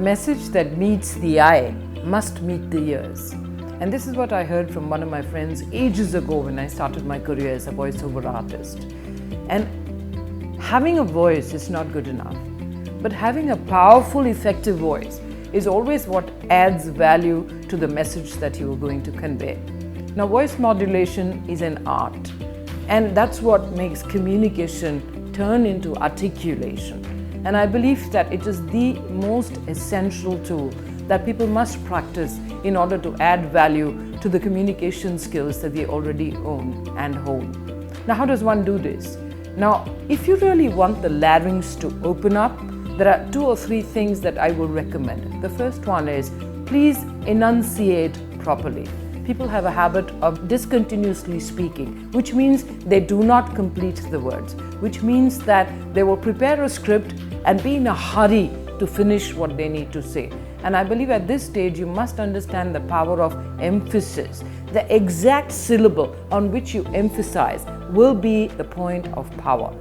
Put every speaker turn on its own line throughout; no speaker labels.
message that meets the eye must meet the ears. And this is what I heard from one of my friends ages ago when I started my career as a voiceover artist. And having a voice is not good enough, but having a powerful, effective voice is always what adds value to the message that you are going to convey. Now, voice modulation is an art, and that's what makes communication turn into articulation. And I believe that it is the most essential tool that people must practice in order to add value to the communication skills that they already own and hold. Now, how does one do this? Now, if you really want the larynx to open up, there are 2 or 3 things that I will recommend. The first one is, please enunciate properly. People have a habit of discontinuously speaking, which means they do not complete the words, which means that they will prepare a script and be in a hurry to finish what they need to say. And I believe at this stage you must understand the power of emphasis. The exact syllable on which you emphasize will be the point of power.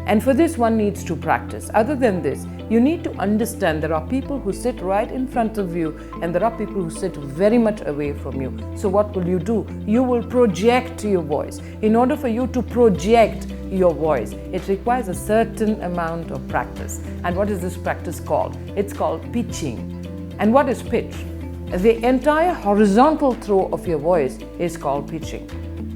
And for this, one needs to practice. Other than this, you need to understand there are people who sit right in front of you and there are people who sit very much away from you. So what will you do? You will project your voice. In order for you to project your voice, it requires a certain amount of practice. And what is this practice called? It's called pitching. And what is pitch? The entire horizontal throw of your voice is called pitching.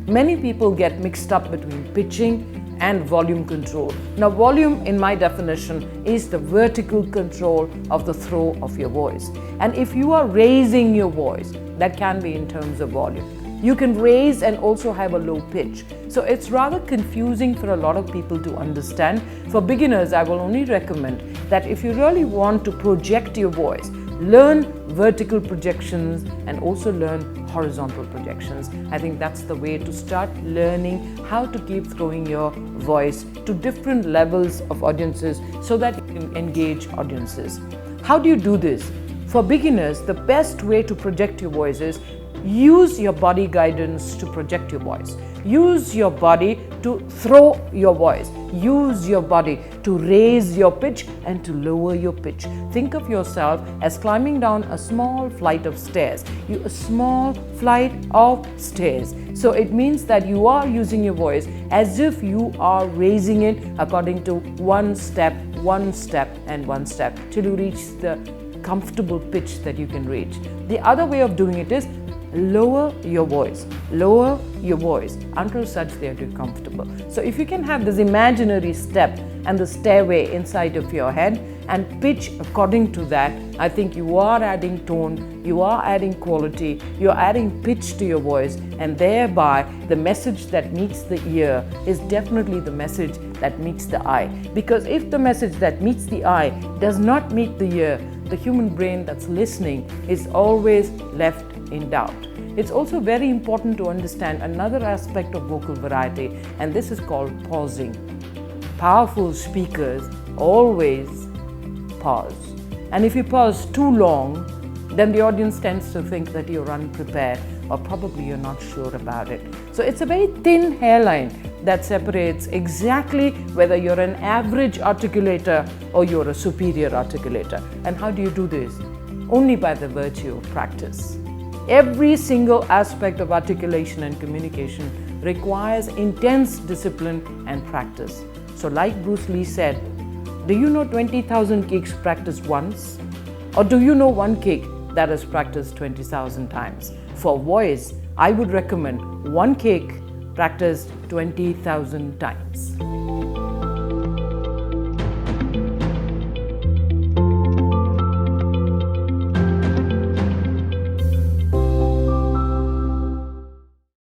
Many people get mixed up between pitching and volume control. Now, volume in my definition is the vertical control of the throw of your voice. And if you are raising your voice, that can be in terms of volume. You can raise and also have a low pitch. So it's rather confusing for a lot of people to understand. For beginners, I will only recommend that if you really want to project your voice, learn vertical projections and also learn horizontal projections. I think that's the way to start learning how to keep throwing your voice to different levels of audiences so that you can engage audiences. How do you do this? For beginners, the best way to project your voice is use your body guidance to project your voice. Use your body to throw your voice. Use your body to raise your pitch and to lower your pitch. Think of yourself as climbing down a small flight of stairs. A small flight of stairs. So it means that you are using your voice as if you are raising it according to one step, and one step till you reach the comfortable pitch that you can reach. The other way of doing it is lower your voice until such that you're comfortable. So if you can have this imaginary step and the stairway inside of your head and pitch according to that, I think you are adding tone, you are adding quality, you're adding pitch to your voice, and thereby the message that meets the ear is definitely the message that meets the eye. Because if the message that meets the eye does not meet the ear, the human brain that's listening is always left in doubt. It's also very important to understand another aspect of vocal variety, and this is called pausing. Powerful speakers always pause. And if you pause too long, then the audience tends to think that you're unprepared or probably you're not sure about it. So it's a very thin hairline that separates exactly whether you're an average articulator or you're a superior articulator. And how do you do this? Only by the virtue of practice. Every single aspect of articulation and communication requires intense discipline and practice. So like Bruce Lee said, do you know 20,000 kicks practiced once? Or do you know one kick that is practiced 20,000 times? For voice, I would recommend one kick practiced 20,000 times.